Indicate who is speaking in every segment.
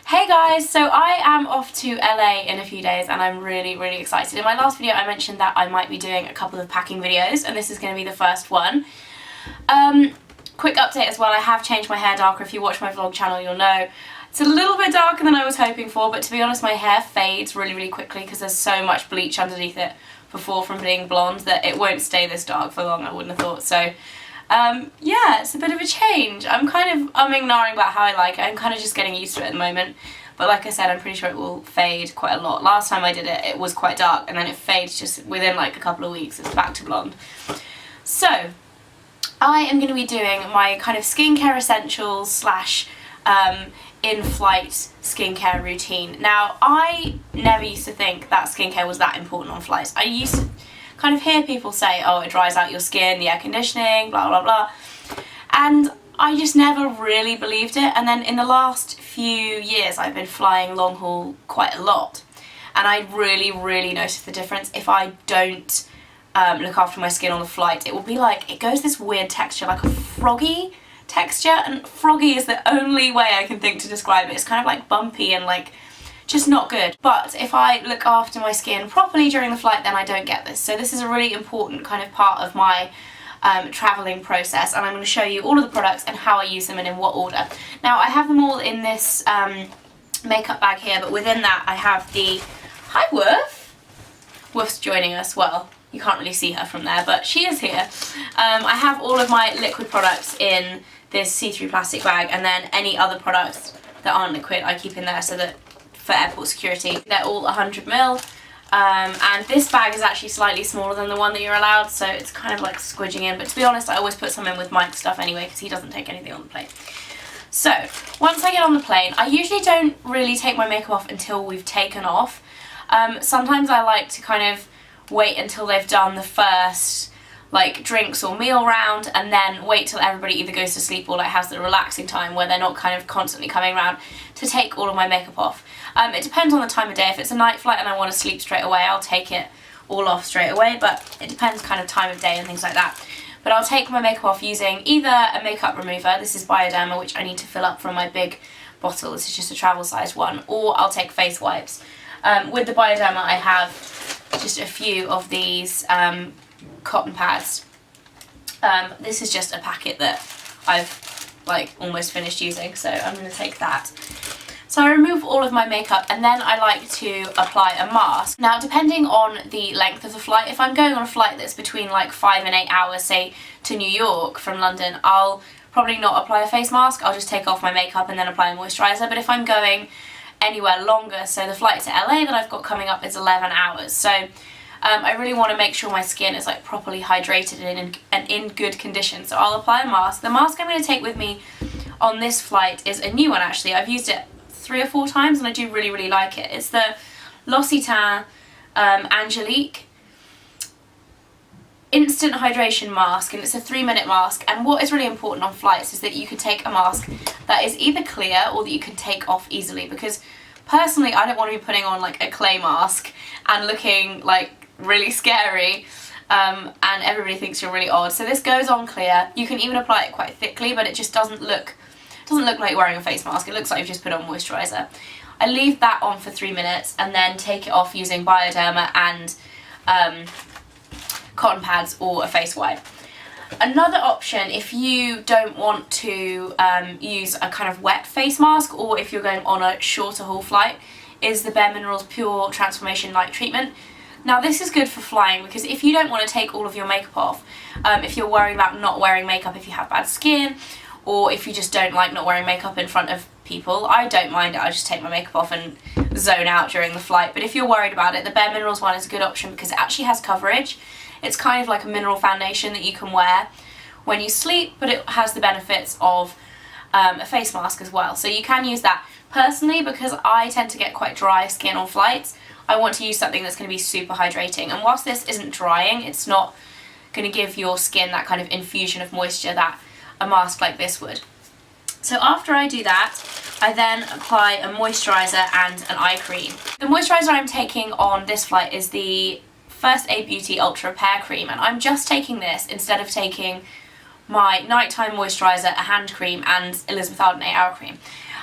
Speaker 1: Hey guys, so I am off to LA in a few days and I'm really excited. In my last video I mentioned that I might be doing a couple of packing videos and this is going to be the first one. Quick update as well, I have changed my hair darker. If you watch my vlog channel you'll know. It's a little bit darker than I was hoping for, but to be honest my hair fades really quickly because there's so much bleach underneath it before from being blonde that it won't stay this dark for long, I wouldn't have thought. So yeah, it's a bit of a change. I'm kind of umming and ahhing about how I like it. I'm kind of just getting used to it at the moment. But like I said, I'm pretty sure it will fade quite a lot. Last time I did it, it was quite dark and then it fades just within like a couple of weeks. It's back to blonde. So, I am going to be doing my kind of skincare essentials slash in-flight skincare routine. Now, I never used to think that skincare was that important on flights. I used to kind of hear people say, oh, it dries out your skin, the air conditioning, blah blah blah, and I just never really believed it. And then in the last few years I've been flying long haul quite a lot and I really noticed the difference. If I don't look after my skin on the flight, it will be like, it goes this weird texture, like a froggy texture, and froggy is the only way I can think to describe it. It's kind of like bumpy and like just not good. But if I look after my skin properly during the flight, then I don't get this. So this is a really important kind of part of my travelling process, and I'm going to show you all of the products and how I use them and in what order. Now I have them all in this makeup bag here, but within that I have the, hi Woof! Woof's joining us. Well, you can't really see her from there, but she is here. I have all of my liquid products in this see-through plastic bag, and then any other products that aren't liquid I keep in there so that for airport security. They're all 100ml, and this bag is actually slightly smaller than the one that you're allowed, so it's kind of like squidging in, but to be honest I always put some in with Mike's stuff anyway because he doesn't take anything on the plane. So once I get on the plane, I usually don't really take my makeup off until we've taken off. Sometimes I like to kind of wait until they've done the first like drinks or meal round and then wait till everybody either goes to sleep or like has the relaxing time where they're not kind of constantly coming around to take all of my makeup off. It depends on the time of day. If it's a night flight and I want to sleep straight away, I'll take it all off straight away, but it depends kind of time of day and things like that. But I'll take my makeup off using either a makeup remover, this is Bioderma, which I need to fill up from my big bottle, this is just a travel sized one, or I'll take face wipes. With the Bioderma I have just a few of these cotton pads. This is just a packet that I've like almost finished using, so I'm going to take that. So I remove all of my makeup and then I like to apply a mask. Now depending on the length of the flight, if I'm going on a flight that's between like 5 and 8 hours, say to New York from London, I'll probably not apply a face mask, I'll just take off my makeup and then apply a moisturiser. But if I'm going anywhere longer, so the flight to LA that I've got coming up is 11 hours, so I really want to make sure my skin is like properly hydrated and in good condition, so I'll apply a mask. The mask I'm going to take with me on this flight is a new one actually. I've used it 3 or 4 times and I do really like it. It's the L'Occitane Angelique Instant Hydration Mask, and it's a 3-minute mask. And what is really important on flights is that you can take a mask that is either clear or that you can take off easily, because personally I don't want to be putting on like a clay mask and looking like really scary and everybody thinks you're really odd. So this goes on clear. You can even apply it quite thickly, but it just doesn't look like wearing a face mask. It looks like you've just put on moisturiser. I leave that on for 3 minutes and then take it off using Bioderma and cotton pads or a face wipe. Another option, if you don't want to use a kind of wet face mask, or if you're going on a shorter haul flight, is the Bare Minerals Pure Transformation Night Treatment. Now this is good for flying because if you don't want to take all of your makeup off, if you're worried about not wearing makeup if you have bad skin, or if you just don't like not wearing makeup in front of people, I don't mind it, I just take my makeup off and zone out during the flight. But if you're worried about it, the Bare Minerals one is a good option because it actually has coverage. It's kind of like a mineral foundation that you can wear when you sleep, but it has the benefits of a face mask as well. So you can use that. Personally, because I tend to get quite dry skin on flights, I want to use something that's going to be super hydrating. And whilst this isn't drying, it's not going to give your skin that kind of infusion of moisture that a mask like this would. So after I do that, I then apply a moisturiser and an eye cream. The moisturiser I'm taking on this flight is the First Aid Beauty Ultra Repair Cream, and I'm just taking this instead of taking my nighttime moisturiser, a hand cream, and Elizabeth Arden 8 Hour Cream.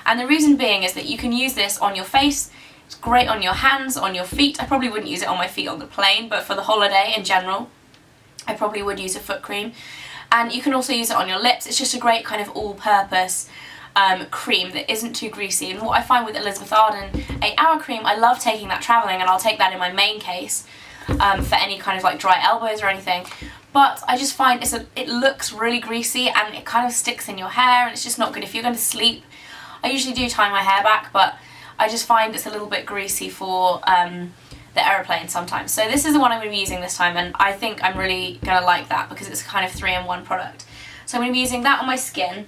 Speaker 1: And the reason being is that you can use this on your face, it's great on your hands, on your feet. I probably wouldn't use it on my feet on the plane, but for the holiday in general, I probably would use a foot cream. And you can also use it on your lips. It's just a great kind of all-purpose cream that isn't too greasy. And what I find with Elizabeth Arden 8-Hour Cream, I love taking that travelling, and I'll take that in my main case for any kind of like dry elbows or anything. But I just find it looks really greasy and it kind of sticks in your hair, and it's just not good if you're going to sleep. I usually do tie my hair back, but I just find it's a little bit greasy for the aeroplane sometimes. So this is the one I'm going to be using this time, and I think I'm really going to like that because it's kind of 3-in-1 product. So I'm going to be using that on my skin,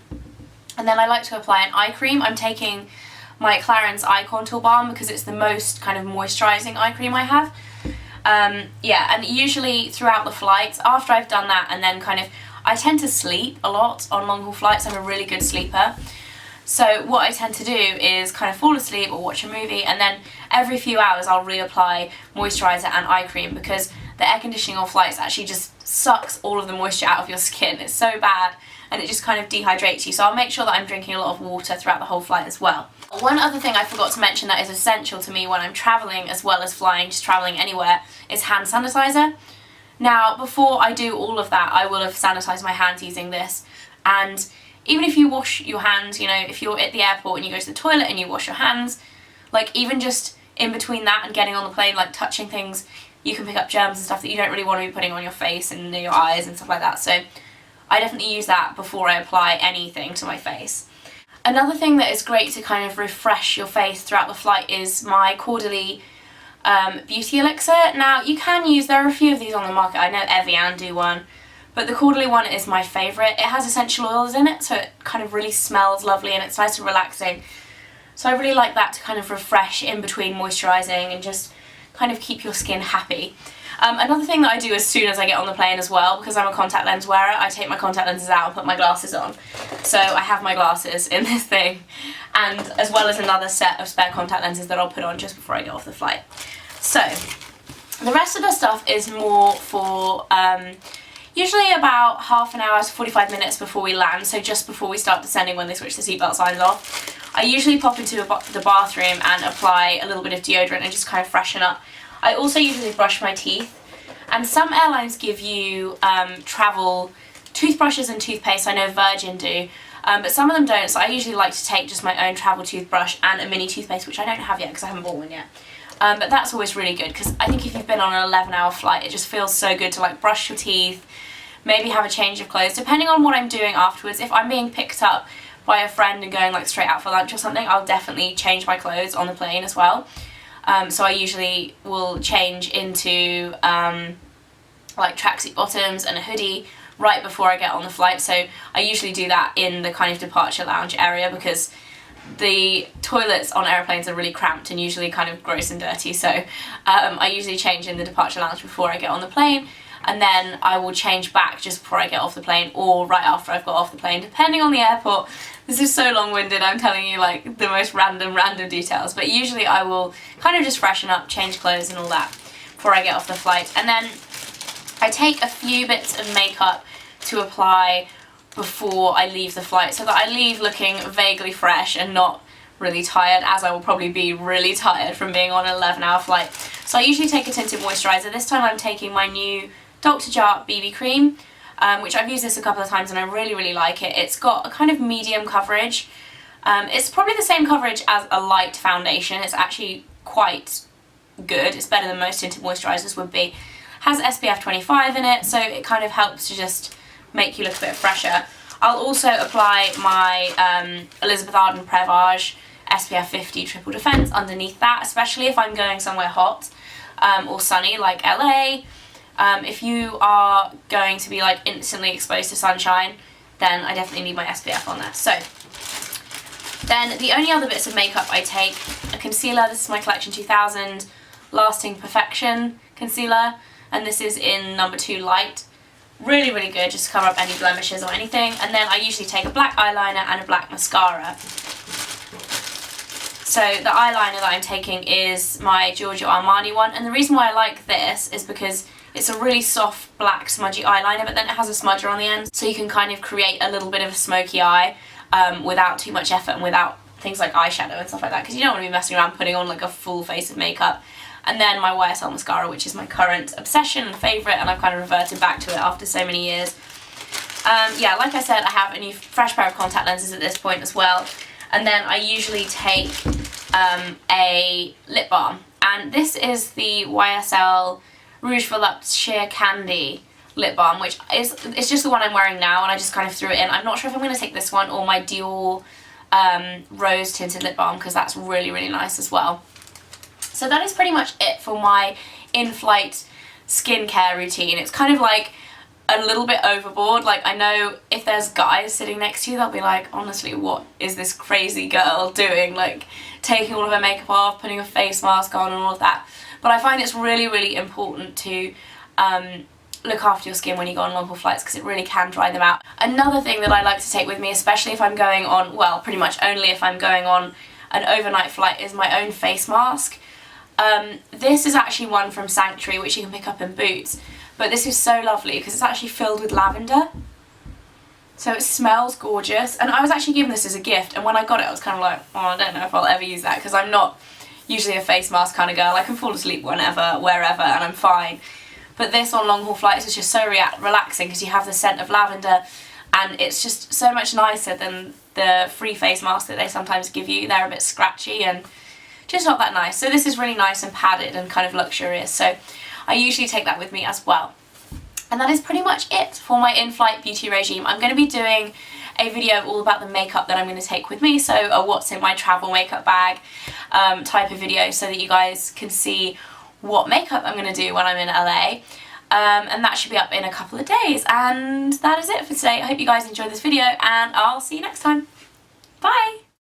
Speaker 1: and then I like to apply an eye cream. I'm taking my Clarins Eye Contour Balm because it's the most kind of moisturising eye cream I have. Yeah, and usually throughout the flights, after I've done that, and then I tend to sleep a lot on long haul flights. I'm a really good sleeper. So what I tend to do is kind of fall asleep or watch a movie, and then every few hours I'll reapply moisturiser and eye cream, because the air conditioning on flights actually just sucks all of the moisture out of your skin. It's so bad, and it just kind of dehydrates you. So I'll make sure that I'm drinking a lot of water throughout the whole flight as well. One other thing I forgot to mention that is essential to me when I'm travelling as well as flying, just travelling anywhere, is hand sanitizer. Now, before I do all of that, I will have sanitised my hands using this, and even if you wash your hands, you know, if you're at the airport and you go to the toilet and you wash your hands, like even just in between that and getting on the plane, like touching things, you can pick up germs and stuff that you don't really want to be putting on your face and near your eyes and stuff like that. So I definitely use that before I apply anything to my face. Another thing that is great to kind of refresh your face throughout the flight is my Caudalie Beauty Elixir. Now, you can use, there are a few of these on the market. I know Evian do one, but the Caudalie one is my favourite. It has essential oils in it, so it kind of really smells lovely and it's nice and relaxing. So I really like that to kind of refresh in between moisturising and just kind of keep your skin happy. Another thing that I do as soon as I get on the plane as well, because I'm a contact lens wearer, I take my contact lenses out and put my glasses on. So I have my glasses in this thing, and as well as another set of spare contact lenses that I'll put on just before I get off the flight. So the rest of the stuff is more for usually about half an hour to 45 minutes before we land, so just before we start descending when they switch the seatbelt signs off. I usually pop into the bathroom and apply a little bit of deodorant and just kind of freshen up. I also usually brush my teeth, and some airlines give you travel toothbrushes and toothpaste. I know Virgin do, but some of them don't, so I usually like to take just my own travel toothbrush and a mini toothpaste, which I don't have yet because I haven't bought one yet. But that's always really good, because I think if you've been on an 11-hour flight, it just feels so good to like brush your teeth, maybe have a change of clothes, depending on what I'm doing afterwards. If I'm being picked up by a friend and going like straight out for lunch or something, I'll definitely change my clothes on the plane as well. So I usually will change into like tracksuit bottoms and a hoodie right before I get on the flight. So I usually do that in the kind of departure lounge area, because the toilets on airplanes are really cramped and usually kind of gross and dirty. So I usually change in the departure lounge before I get on the plane, and then I will change back just before I get off the plane or right after I've got off the plane, depending on the airport. This is so long-winded, I'm telling you like the most random details, but usually I will kind of just freshen up, change clothes and all that before I get off the flight. And then I take a few bits of makeup to apply before I leave the flight, so that I leave looking vaguely fresh and not really tired, as I will probably be really tired from being on an 11-hour flight. So I usually take a tinted moisturiser. This time I'm taking my new Dr. Jart BB cream, which I've used this a couple of times and I really like it. It's got a kind of medium coverage. It's probably the same coverage as a light foundation. It's actually quite good. It's better than most tinted moisturisers would be. Has SPF 25 in it, so it kind of helps to just make you look a bit fresher. I'll also apply my Elizabeth Arden Prevage SPF 50 Triple Defense underneath that, especially if I'm going somewhere hot or sunny like LA. If you are going to be like instantly exposed to sunshine, then I definitely need my SPF on there. So then the only other bits of makeup I take, a concealer. This is my Collection 2000 Lasting Perfection concealer, and this is in number 2 light. Really good, just to cover up any blemishes or anything. And then I usually take a black eyeliner and a black mascara. So the eyeliner that I'm taking is my Giorgio Armani one, and the reason why I like this is because it's a really soft black smudgy eyeliner, but then it has a smudger on the end, so you can kind of create a little bit of a smoky eye without too much effort and without things like eyeshadow and stuff like that, because you don't want to be messing around putting on like a full face of makeup. And then my YSL mascara, which is my current obsession and favourite, and I've kind of reverted back to it after so many years. Yeah, like I said, I have a new fresh pair of contact lenses at this point as well. And then I usually take a lip balm. And this is the YSL Rouge Volupte Sheer Candy lip balm, which it's just the one I'm wearing now, and I just kind of threw it in. I'm not sure if I'm going to take this one or my Dior Rose Tinted Lip Balm, because that's really, really nice as well. So that is pretty much it for my in-flight skincare routine. It's kind of like a little bit overboard. Like, I know if there's guys sitting next to you, they'll be like, honestly, what is this crazy girl doing? Like, taking all of her makeup off, putting a face mask on and all of that. But I find it's really, really important to look after your skin when you go on long haul flights, because it really can dry them out. Another thing that I like to take with me, especially if I'm going on, well, pretty much only if I'm going on an overnight flight, is my own face mask. This is actually one from Sanctuary, which you can pick up in Boots. But this is so lovely because it's actually filled with lavender. So it smells gorgeous. And I was actually given this as a gift, and when I got it I was kind of like, oh, I don't know if I'll ever use that, because I'm not usually a face mask kind of girl. I can fall asleep whenever, wherever, and I'm fine. But this on long haul flights is just so relaxing, because you have the scent of lavender, and it's just so much nicer than the free face mask that they sometimes give you. They're a bit scratchy and just not that nice. So this is really nice and padded and kind of luxurious. So I usually take that with me as well. And that is pretty much it for my in-flight beauty regime. I'm going to be doing a video all about the makeup that I'm going to take with me, so a what's in my travel makeup bag type of video, so that you guys can see what makeup I'm going to do when I'm in LA. And that should be up in a couple of days. And that is it for today. I hope you guys enjoyed this video, and I'll see you next time. Bye!